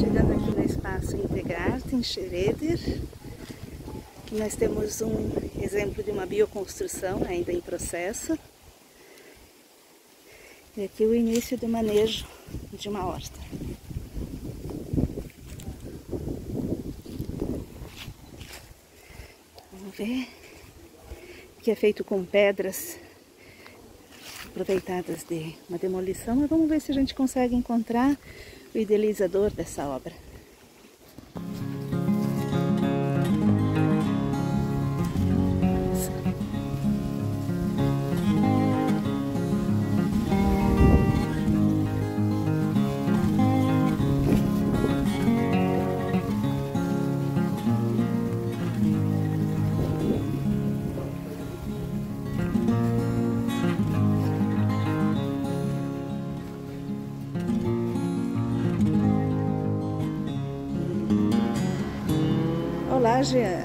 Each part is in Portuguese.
Chegando aqui no espaço Integrarte, em Schroeder, que nós temos um exemplo de uma bioconstrução ainda em processo. E aqui o início do manejo de uma horta. Vamos ver, que é feito com pedras aproveitadas de uma demolição, mas vamos ver se a gente consegue encontrar o idealizador dessa obra. Olá, Jean.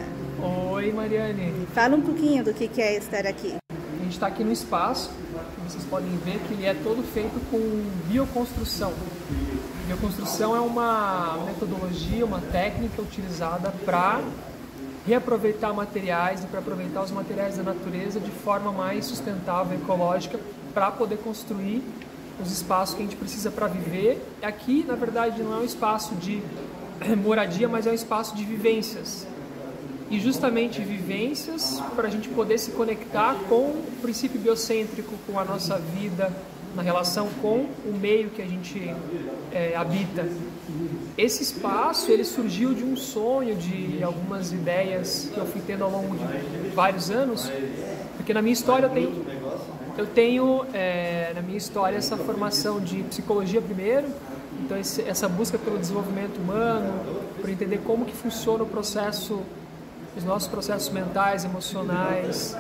Oi, Mariane. Fala um pouquinho do que é estar aqui. A gente está aqui no espaço, vocês podem ver que ele é todo feito com bioconstrução. Bioconstrução é uma metodologia, uma técnica utilizada para reaproveitar materiais e para aproveitar os materiais da natureza de forma mais sustentável, ecológica, para poder construir os espaços que a gente precisa para viver. Aqui, na verdade, não é um espaço de moradia, mas é um espaço de vivências. E justamente vivências para a gente poder se conectar com o princípio biocêntrico, com a nossa vida, na relação com o meio que a gente habita. Esse espaço ele surgiu de um sonho, de algumas ideias que eu fui tendo ao longo de vários anos, porque na minha história eu tenho na minha história essa formação de psicologia primeiro. Então essa busca pelo desenvolvimento humano, por entender como que funciona o processo, os nossos processos mentais, emocionais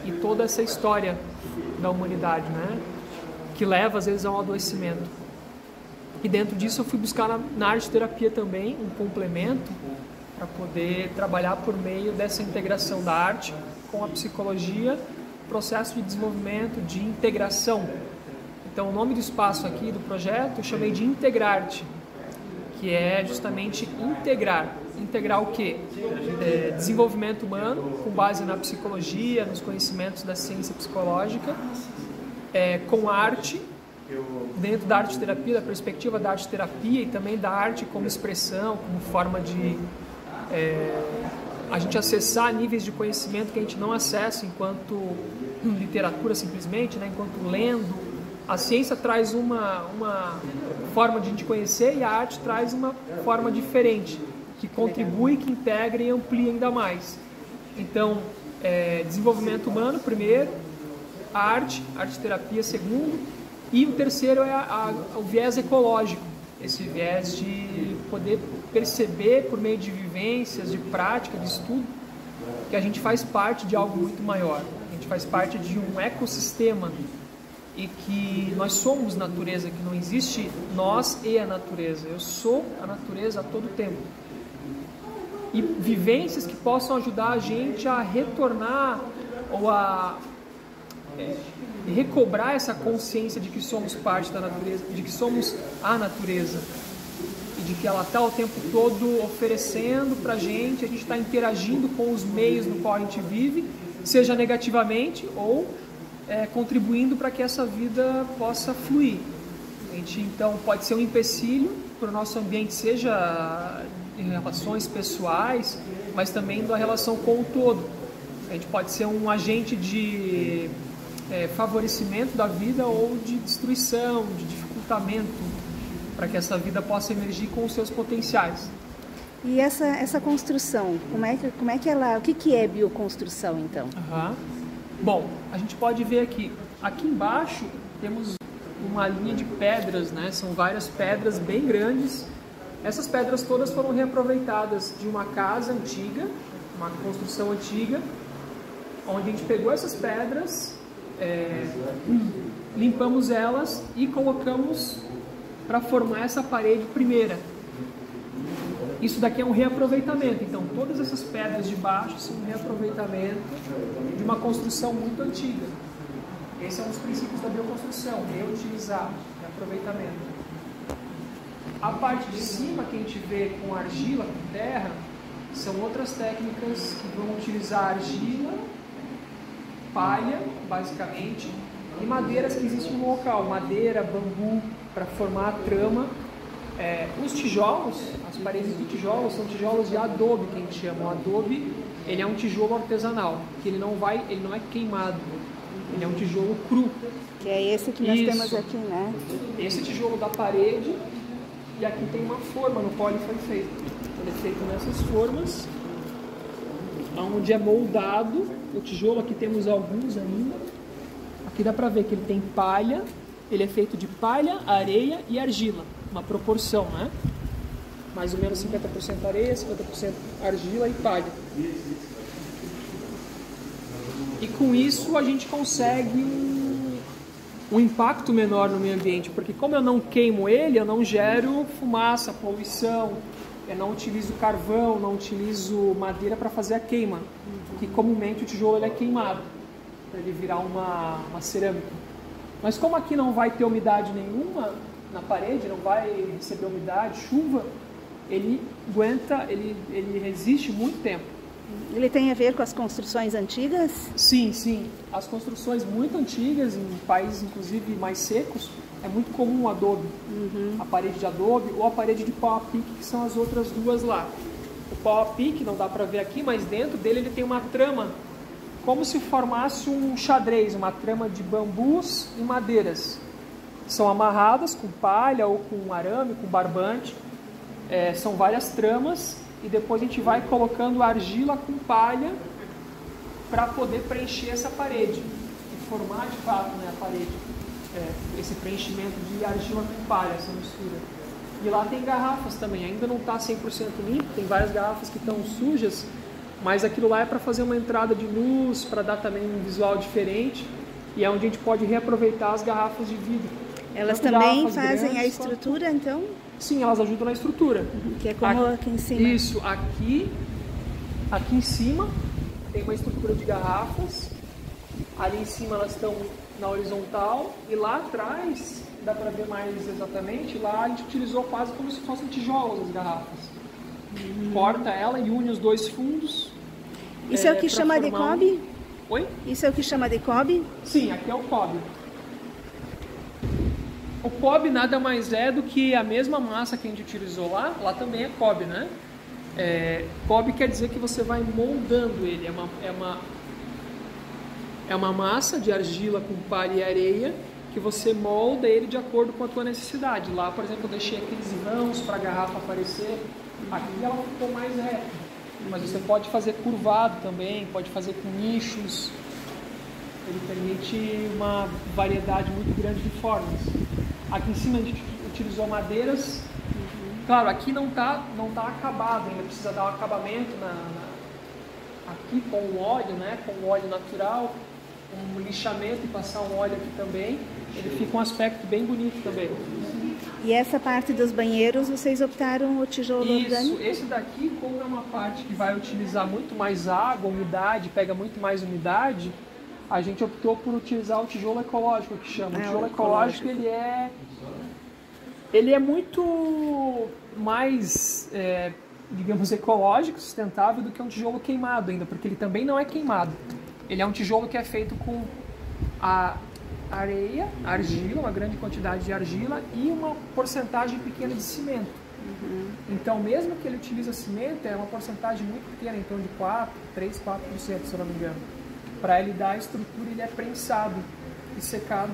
e toda essa história da humanidade, né? Que leva às vezes a um adoecimento. E dentro disso eu fui buscar na arte-terapia também um complemento para poder trabalhar por meio dessa integração da arte com a psicologia, processo de desenvolvimento, de integração. Então o nome do espaço aqui, do projeto, eu chamei de Integrarte, que é justamente integrar. Integrar o quê? Desenvolvimento humano, com base na psicologia, nos conhecimentos da ciência psicológica, com arte, dentro da arte-terapia, da perspectiva da arte-terapia e também da arte como expressão, como forma de a gente acessar níveis de conhecimento que a gente não acessa enquanto literatura simplesmente, né? Enquanto lendo. A ciência traz uma forma de a gente conhecer e a arte traz uma forma diferente, que contribui, que integra e amplia ainda mais. Então, desenvolvimento humano primeiro, arte-terapia segundo, e o terceiro é o viés ecológico, esse viés de poder perceber por meio de vivências, de prática, de estudo, que a gente faz parte de algo muito maior, a gente faz parte de um ecossistema e que nós somos natureza, que não existe nós e a natureza. Eu sou a natureza a todo tempo. E vivências que possam ajudar a gente a retornar ou a recobrar essa consciência de que somos parte da natureza, de que somos a natureza e de que ela está o tempo todo oferecendo para a gente está interagindo com os meios no qual a gente vive, seja negativamente ou contribuindo para que essa vida possa fluir. A gente, então, pode ser um empecilho para o nosso ambiente, seja em relações pessoais, mas também da relação com o todo. A gente pode ser um agente de favorecimento da vida ou de destruição, de dificultamento, para que essa vida possa emergir com os seus potenciais. E essa construção, como é que ela, o que é bioconstrução então? Bom, a gente pode ver aqui embaixo temos uma linha de pedras, né? São várias pedras bem grandes. Essas pedras todas foram reaproveitadas de uma casa antiga, uma construção antiga, onde a gente pegou essas pedras, limpamos elas e colocamos para formar essa parede primeira. Isso daqui é um reaproveitamento, então todas essas pedras de baixo são um reaproveitamento de uma construção muito antiga. Esse é um dos princípios da bioconstrução, reutilizar, reaproveitamento. A parte de cima, que a gente vê com argila, com terra, são outras técnicas que vão utilizar argila, palha, basicamente, e madeiras que existem no local, madeira, bambu, para formar a trama. Os tijolos, as paredes do tijolo, são tijolos de adobe, que a gente chama. O adobe, ele é um tijolo artesanal, que ele não é queimado, ele é um tijolo cru. Que é esse que nós temos aqui, né? Esse tijolo da parede, e aqui tem uma forma no qual ele foi feito. Ele é feito nessas formas, onde é moldado o tijolo. Aqui temos alguns ainda. Aqui dá pra ver que ele tem palha, ele é feito de palha, areia e argila. Uma proporção, né? Mais ou menos 50% areia, 50% argila e palha. E com isso a gente consegue um impacto menor no meio ambiente, porque como eu não queimo ele, eu não gero fumaça, poluição, eu não utilizo carvão, não utilizo madeira para fazer a queima, porque comumente o tijolo ele é queimado, para ele virar uma cerâmica. Mas como aqui não vai ter umidade nenhuma na parede, não vai receber umidade, chuva, ele aguenta, ele resiste muito tempo. Ele tem a ver com as construções antigas? Sim, sim. As construções muito antigas, em países inclusive mais secos, é muito comum o adobe. A parede de adobe ou a parede de pau a pique, que são as outras duas lá. O pau a pique, não dá para ver aqui, mas dentro dele ele tem uma trama, como se formasse um xadrez, uma trama de bambus e madeiras. São amarradas com palha ou com arame, com barbante. São várias tramas e depois a gente vai colocando argila com palha para poder preencher essa parede e formar de fato, né, a parede. Esse preenchimento de argila com palha, essa mistura. E lá tem garrafas também, ainda não está 100% limpo, tem várias garrafas que estão sujas, mas aquilo lá é para fazer uma entrada de luz, para dar também um visual diferente, e é onde a gente pode reaproveitar as garrafas de vidro. Elas também fazem a estrutura, então? Sim, elas ajudam na estrutura. Que é como aqui em cima. Isso, aqui em cima tem uma estrutura de garrafas, ali em cima elas estão na horizontal, e lá atrás, dá para ver mais exatamente, lá a gente utilizou quase como se fossem tijolos as garrafas. Corta ela e une os dois fundos. Isso é o que chama de cobre? Oi? Isso é o que chama de cobre? Sim, aqui é o cobre. O cobre nada mais é do que a mesma massa que a gente utilizou lá também é cobre, né? Cobre quer dizer que você vai moldando ele, é uma massa de argila com palha e areia que você molda ele de acordo com a tua necessidade. Lá, por exemplo, eu deixei aqueles vãos para a garrafa aparecer, aqui ela ficou mais reta, mas você pode fazer curvado também, pode fazer com nichos, ele permite uma variedade muito grande de formas. Aqui em cima a gente utilizou madeiras. Claro, aqui não tá acabado, ainda precisa dar um acabamento aqui com o óleo, né? Com o óleo natural, um lixamento e passar um óleo aqui também. Ele fica um aspecto bem bonito também. E essa parte dos banheiros, vocês optaram o tijolo orgânico? Esse daqui, como é uma parte que vai utilizar muito mais água, umidade, pega muito mais umidade, a gente optou por utilizar o tijolo ecológico, que chama. O tijolo ecológico, ele é muito mais, digamos, ecológico, sustentável do que um tijolo queimado ainda, porque ele também não é queimado. Ele é um tijolo que é feito com a areia, argila, uma grande quantidade de argila e uma porcentagem pequena de cimento. Então, mesmo que ele utilize cimento, é uma porcentagem muito pequena, em torno de 3, 4%, se eu não me engano. Para ele dar a estrutura, ele é prensado e secado,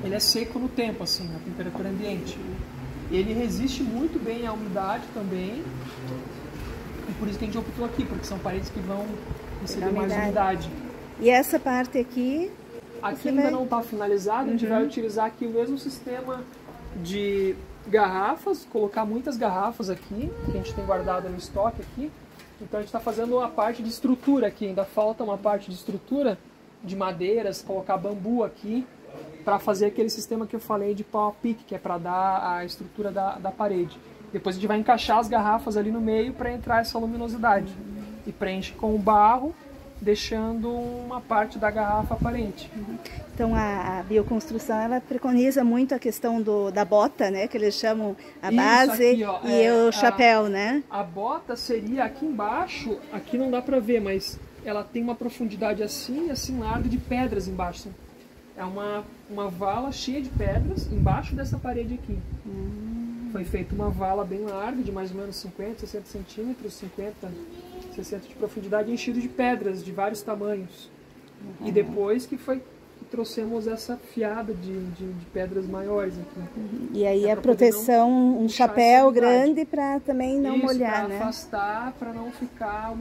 ele é seco no tempo, assim, na temperatura ambiente. Ele resiste muito bem à umidade também, e por isso que a gente optou aqui, porque são paredes que vão receber mais umidade. E essa parte aqui? Aqui ainda não está finalizado, a gente vai utilizar aqui o mesmo sistema de garrafas, colocar muitas garrafas aqui, que a gente tem guardado no estoque aqui. Então a gente está fazendo a parte de estrutura aqui, ainda falta uma parte de estrutura de madeiras, colocar bambu aqui, para fazer aquele sistema que eu falei de pau a pique, que é para dar a estrutura da parede. Depois a gente vai encaixar as garrafas ali no meio para entrar essa luminosidade. E preenche com o barro deixando uma parte da garrafa aparente. Então a bioconstrução, ela preconiza muito a questão da bota, né, que eles chamam a base aqui, ó, e o chapéu, né? A bota seria aqui embaixo, aqui não dá pra ver, mas ela tem uma profundidade assim larga de pedras embaixo. É uma vala cheia de pedras embaixo dessa parede aqui. Foi feita uma vala bem larga, de mais ou menos 50, 60 centímetros, 50, 60 de profundidade, enchido de pedras de vários tamanhos. E depois que trouxemos essa fiada de pedras maiores aqui. E aí a proteção, um chapéu grande para também não molhar, né? Para afastar, para não ficar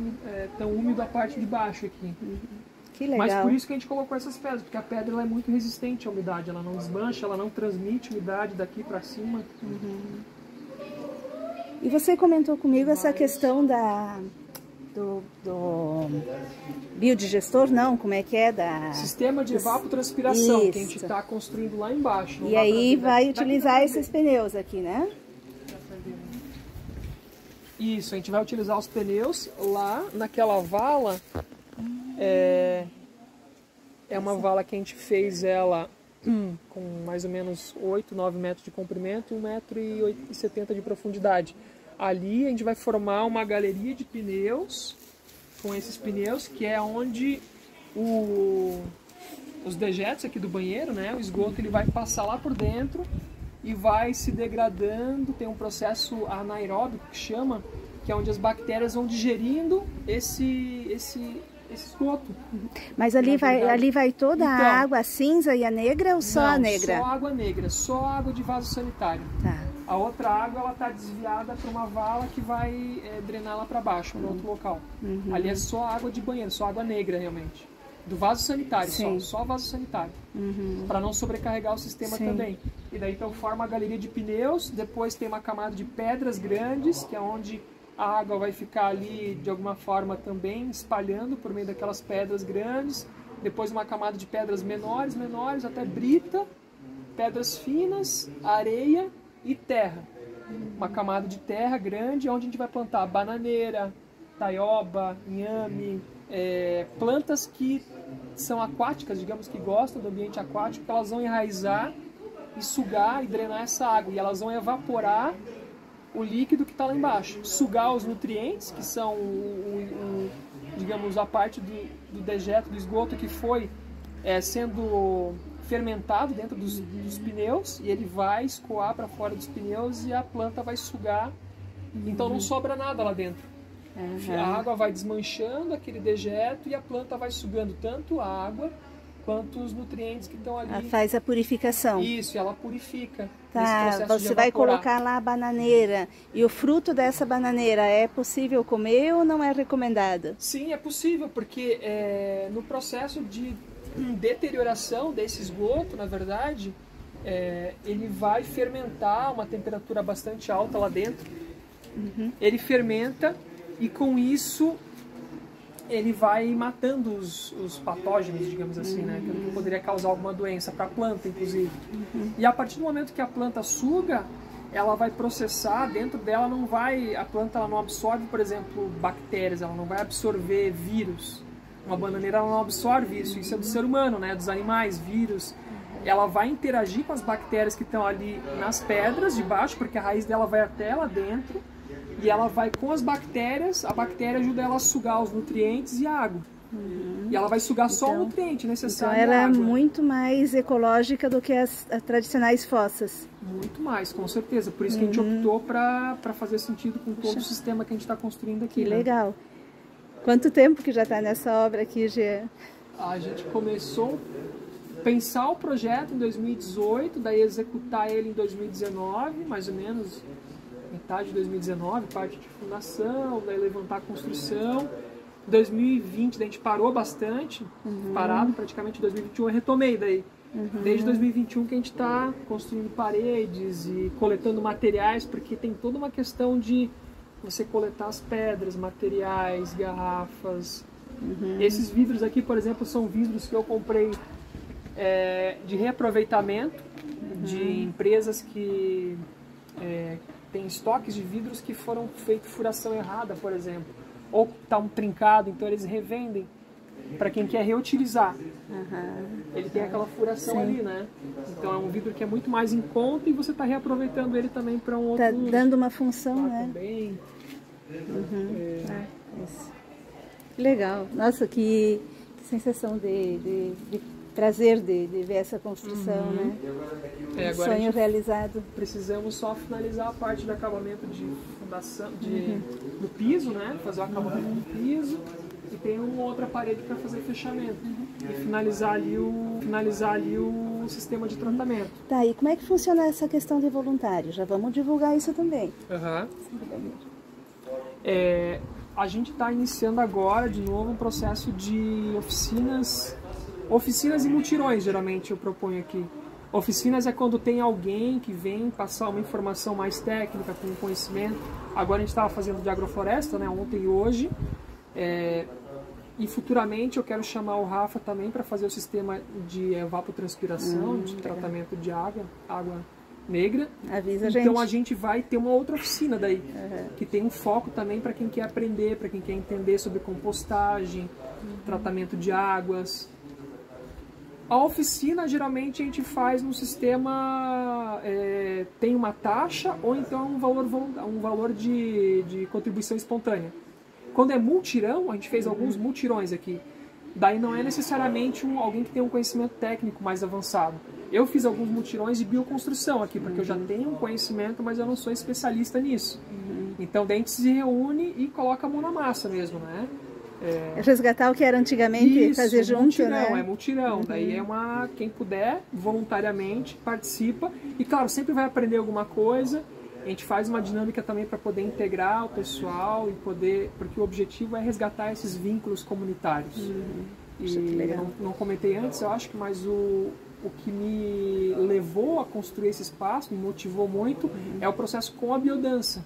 tão úmido a parte de baixo aqui. Que legal. Mas por isso que a gente colocou essas pedras, porque a pedra ela é muito resistente à umidade, ela não desmancha, ela não transmite umidade daqui para cima. E você comentou comigo essa questão do biodigestor, não? Como é que é? Sistema de evapotranspiração, que a gente está construindo lá embaixo. E aí vai utilizar esses pneus aqui, né? Isso, a gente vai utilizar os pneus lá naquela vala. É uma vala que a gente fez ela com mais ou menos 8, 9 metros de comprimento e 1,70 m de profundidade. Ali a gente vai formar uma galeria de pneus, com esses pneus, que é onde os dejetos aqui do banheiro, né, o esgoto, ele vai passar lá por dentro e vai se degradando. Tem um processo anaeróbico que chama, que é onde as bactérias vão digerindo esse esgoto. Mas ali vai toda a água cinza e a negra ou só a negra? Só água negra, só água de vaso sanitário. Tá. A outra água ela está desviada para uma vala que vai drenar lá para baixo, para outro local. Ali é só água de banheiro, só água negra realmente. Do vaso sanitário, só vaso sanitário. Para não sobrecarregar o sistema também. E daí então forma a galeria de pneus, depois tem uma camada de pedras grandes, que é onde a água vai ficar ali de alguma forma também espalhando por meio daquelas pedras grandes. Depois uma camada de pedras menores, até brita, pedras finas, areia e terra. Uma camada de terra grande onde a gente vai plantar bananeira, taioba, inhame, plantas que são aquáticas, digamos, que gostam do ambiente aquático, que elas vão enraizar e sugar e drenar essa água. E elas vão evaporar o líquido que está lá embaixo, sugar os nutrientes, que são, digamos, a parte do dejeto, do esgoto que foi sendo fermentado dentro dos pneus, e ele vai escoar para fora dos pneus e a planta vai sugar, então não sobra nada lá dentro. A água vai desmanchando aquele dejeto e a planta vai sugando tanto a água quanto os nutrientes que estão ali. Ela faz a purificação. Isso, ela purifica. Tá, você vai colocar lá a bananeira. E o fruto dessa bananeira é possível comer ou não é recomendado? Sim, é possível, porque no processo de deterioração desse esgoto, na verdade, ele vai fermentar a uma temperatura bastante alta lá dentro. Ele fermenta e com isso ele vai matando os patógenos, digamos assim, né? Que poderia causar alguma doença para a planta, inclusive. E a partir do momento que a planta suga, ela vai processar, dentro dela a planta ela não absorve, por exemplo, bactérias, ela não vai absorver vírus. Uma bananeira ela não absorve isso é do ser humano, né? Dos animais, vírus. Ela vai interagir com as bactérias que estão ali nas pedras de baixo, porque a raiz dela vai até lá dentro. E ela vai com as bactérias, a bactéria ajuda ela a sugar os nutrientes e a água. E ela vai sugar só o nutriente necessário. Então ela é muito mais ecológica do que as tradicionais fossas. Muito mais, com certeza. Por isso que a gente optou para fazer sentido com todo o sistema que a gente está construindo aqui. Que legal. Quanto tempo que já está nessa obra aqui, Gê? A gente começou a pensar o projeto em 2018, daí executar ele em 2019, mais ou menos. Metade de 2019, parte de fundação, daí levantar a construção. Em 2020 daí a gente parou bastante, parado praticamente. Em 2021 eu retomei daí. Desde 2021 que a gente está construindo paredes e coletando materiais, porque tem toda uma questão de você coletar as pedras, materiais, garrafas. Esses vidros aqui, por exemplo, são vidros que eu comprei de reaproveitamento de empresas que tem estoques de vidros que foram feitos furação errada, por exemplo, ou está trincado, então eles revendem para quem quer reutilizar. Ele tem aquela furação ali, né? Então é um vidro que é muito mais em conta e você está reaproveitando ele também para um outro uso. Dando uma função, né? Também. Legal. Nossa, que sensação de prazer de ver essa construção, né? Agora sonho realizado. Precisamos só finalizar a parte de acabamento de fundação, do piso, né? Fazer o acabamento do piso. E tem uma outra parede para fazer fechamento. E finalizar ali o sistema de tratamento. Tá, e como é que funciona essa questão de voluntário? Já vamos divulgar isso também. A gente está iniciando agora, de novo, um processo de oficinas e mutirões, geralmente eu proponho aqui. Oficinas é quando tem alguém que vem passar uma informação mais técnica, com conhecimento. Agora a gente estava fazendo de agrofloresta, né, ontem e hoje. E futuramente eu quero chamar o Rafa também para fazer o sistema de evapotranspiração, de tratamento de água negra. Avisa a gente. Então a gente vai ter uma outra oficina daí, que tem um foco também para quem quer aprender, para quem quer entender sobre compostagem, tratamento de águas. A oficina geralmente a gente faz no sistema, tem uma taxa ou então um valor de contribuição espontânea. Quando é multirão, a gente fez alguns multirões aqui. Daí não é necessariamente alguém que tem um conhecimento técnico mais avançado. Eu fiz alguns multirões de bioconstrução aqui, porque eu já tenho um conhecimento, mas eu não sou especialista nisso. Então daí a gente se reúne e coloca a mão na massa mesmo, né? Resgatar o que era antigamente, fazer junto, multirão, né? É multirão. Daí quem puder, voluntariamente, participa. E claro, sempre vai aprender alguma coisa. A gente faz uma dinâmica também para poder integrar o pessoal e poder, porque o objetivo é resgatar esses vínculos comunitários. E não comentei antes, eu acho que mas o que me levou a construir esse espaço, me motivou muito, é o processo com a biodança,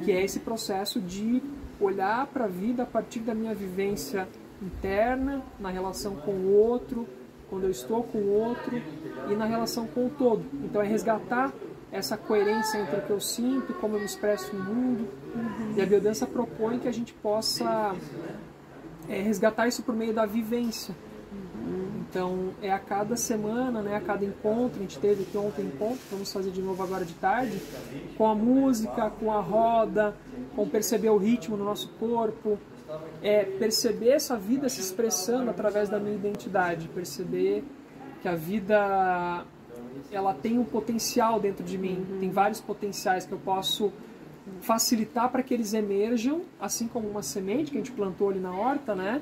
que é esse processo de olhar para a vida a partir da minha vivência interna, na relação com o outro, quando eu estou com o outro e na relação com o todo. Então é resgatar essa coerência entre o que eu sinto, como eu me expresso no mundo. E a biodança propõe que a gente possa resgatar isso por meio da vivência. Então, a cada semana, né, a cada encontro, a gente teve aqui ontem encontro, vamos fazer de novo agora de tarde, com a música, com a roda, com perceber o ritmo no nosso corpo, perceber essa vida se expressando através da minha identidade, perceber que a vida ela tem um potencial dentro de mim, tem vários potenciais que eu posso facilitar para que eles emerjam, assim como uma semente que a gente plantou ali na horta, né?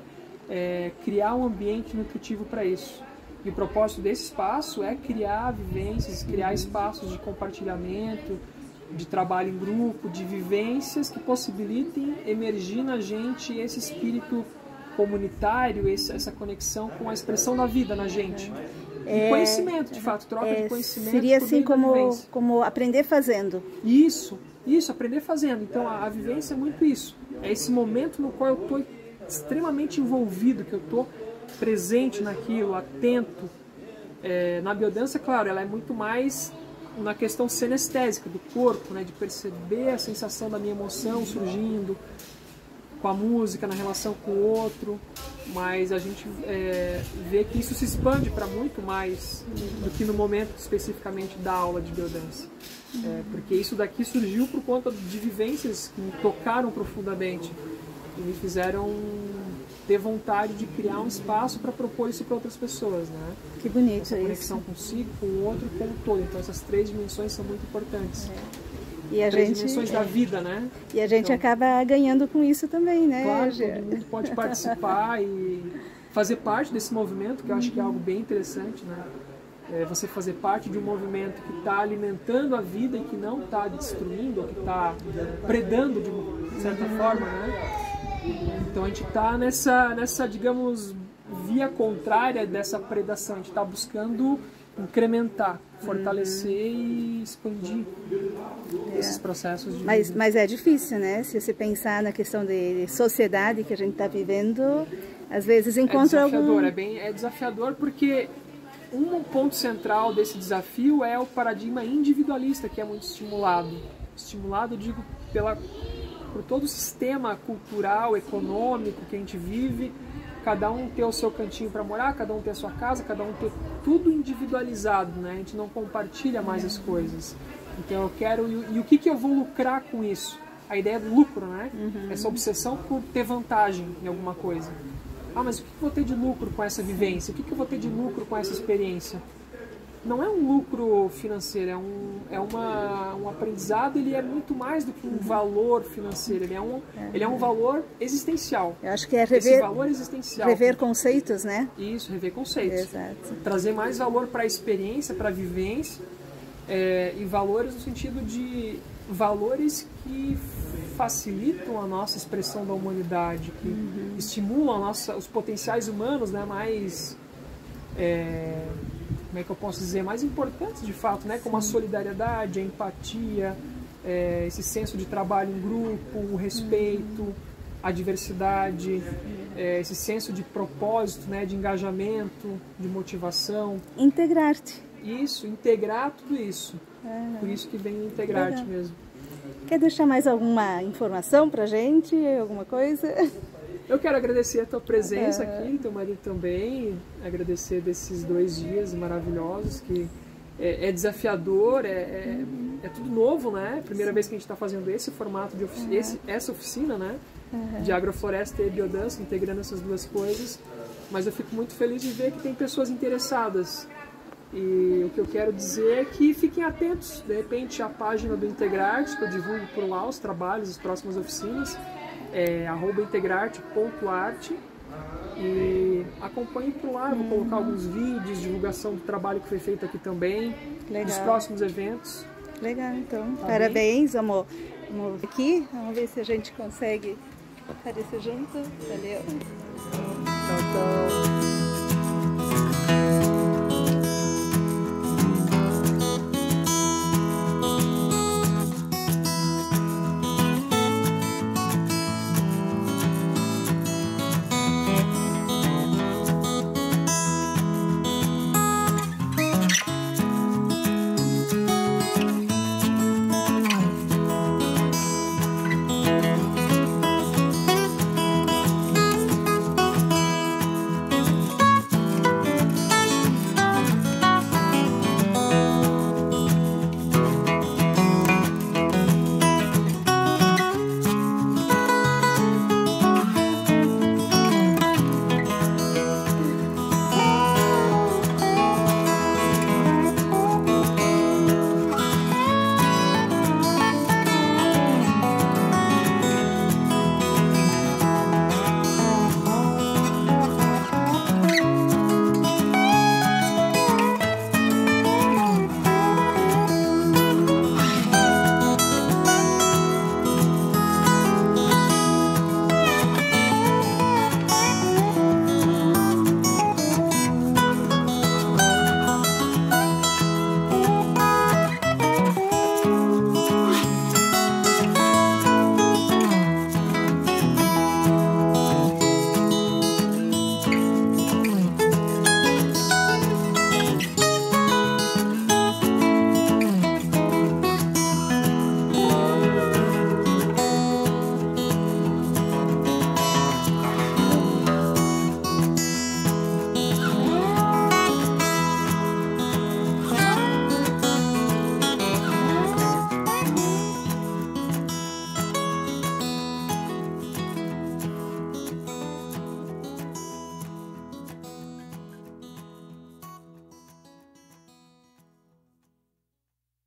Criar um ambiente nutritivo para isso. E o propósito desse espaço é criar vivências, criar espaços de compartilhamento, de trabalho em grupo, de vivências que possibilitem emergir na gente esse espírito comunitário, essa conexão com a expressão da vida na gente. E conhecimento, de fato, troca de conhecimento. Seria assim como aprender fazendo. Isso, aprender fazendo. Então a vivência é muito isso. É esse momento no qual eu estou extremamente envolvido, que eu estou presente naquilo, atento. Na biodança, claro, ela é muito mais na questão senestésica do corpo, né, de perceber a sensação da minha emoção surgindo com a música, na relação com o outro, mas a gente vê que isso se expande para muito mais do que no momento especificamente da aula de biodança. Porque isso daqui surgiu por conta de vivências que me tocaram profundamente e me fizeram ter vontade de criar um espaço para propor isso para outras pessoas, né? Que bonito essa conexão consigo, com o outro e com o todo. Então essas três dimensões são muito importantes. E a três dimensões da vida, né? E a gente acaba ganhando com isso também, né? Claro, todo mundo pode participar e fazer parte desse movimento, que eu acho que é algo bem interessante, né? Você fazer parte de um movimento que está alimentando a vida e que não está destruindo, ou que está predando de certa forma, né? Então a gente está nessa, digamos, via contrária dessa predação. A gente está buscando incrementar, fortalecer e expandir esses processos de vida. Mas é difícil, né? Se você pensar na questão de sociedade que a gente está vivendo, às vezes encontra algum... É desafiador porque um ponto central desse desafio é o paradigma individualista, que é muito estimulado. Estimulado, digo, por todo o sistema cultural, econômico que a gente vive. cada um ter o seu cantinho para morar, cada um ter a sua casa, cada um ter tudo individualizado, né? A gente não compartilha mais as coisas. Então eu quero... E o que eu vou lucrar com isso? A ideia do lucro, né? Essa obsessão por ter vantagem em alguma coisa. Ah, mas o que eu vou ter de lucro com essa vivência? O que eu vou ter de lucro com essa experiência? Não é um lucro financeiro, é um aprendizado, ele é muito mais do que um valor financeiro, ele é um valor existencial. Eu acho que é esse valor existencial. Rever conceitos, né? Isso, rever conceitos. Exato. Trazer mais valor para a experiência, para a vivência, e valores no sentido de valores que facilitam a nossa expressão da humanidade, que estimulam os potenciais humanos, né, mais... como é que eu posso dizer, mais importantes de fato, né? Como a solidariedade, a empatia, esse senso de trabalho em grupo, o respeito, a diversidade, esse senso de propósito, né? De engajamento, de motivação. Integrar-te. Isso, integrar tudo isso. Por isso que vem integrar-te mesmo. Quer deixar mais alguma informação pra gente? Alguma coisa? Eu quero agradecer a tua presença aqui, teu marido também, agradecer desses 2 dias maravilhosos, que é desafiador, é tudo novo, né? Primeira vez que a gente está fazendo esse formato de essa oficina, né? De agrofloresta e biodança, integrando essas duas coisas, mas eu fico muito feliz de ver que tem pessoas interessadas. E o que eu quero dizer é que fiquem atentos, de repente, à página do Integrarte, que eu divulgo por lá os trabalhos, as próximas oficinas, @integrarte.arte, e acompanhe por lá, vou colocar alguns vídeos, divulgação do trabalho que foi feito aqui também, dos próximos eventos. Legal, então, parabéns, amor. Vamos aqui, vamos ver se a gente consegue aparecer junto. Valeu. Tchau, tchau.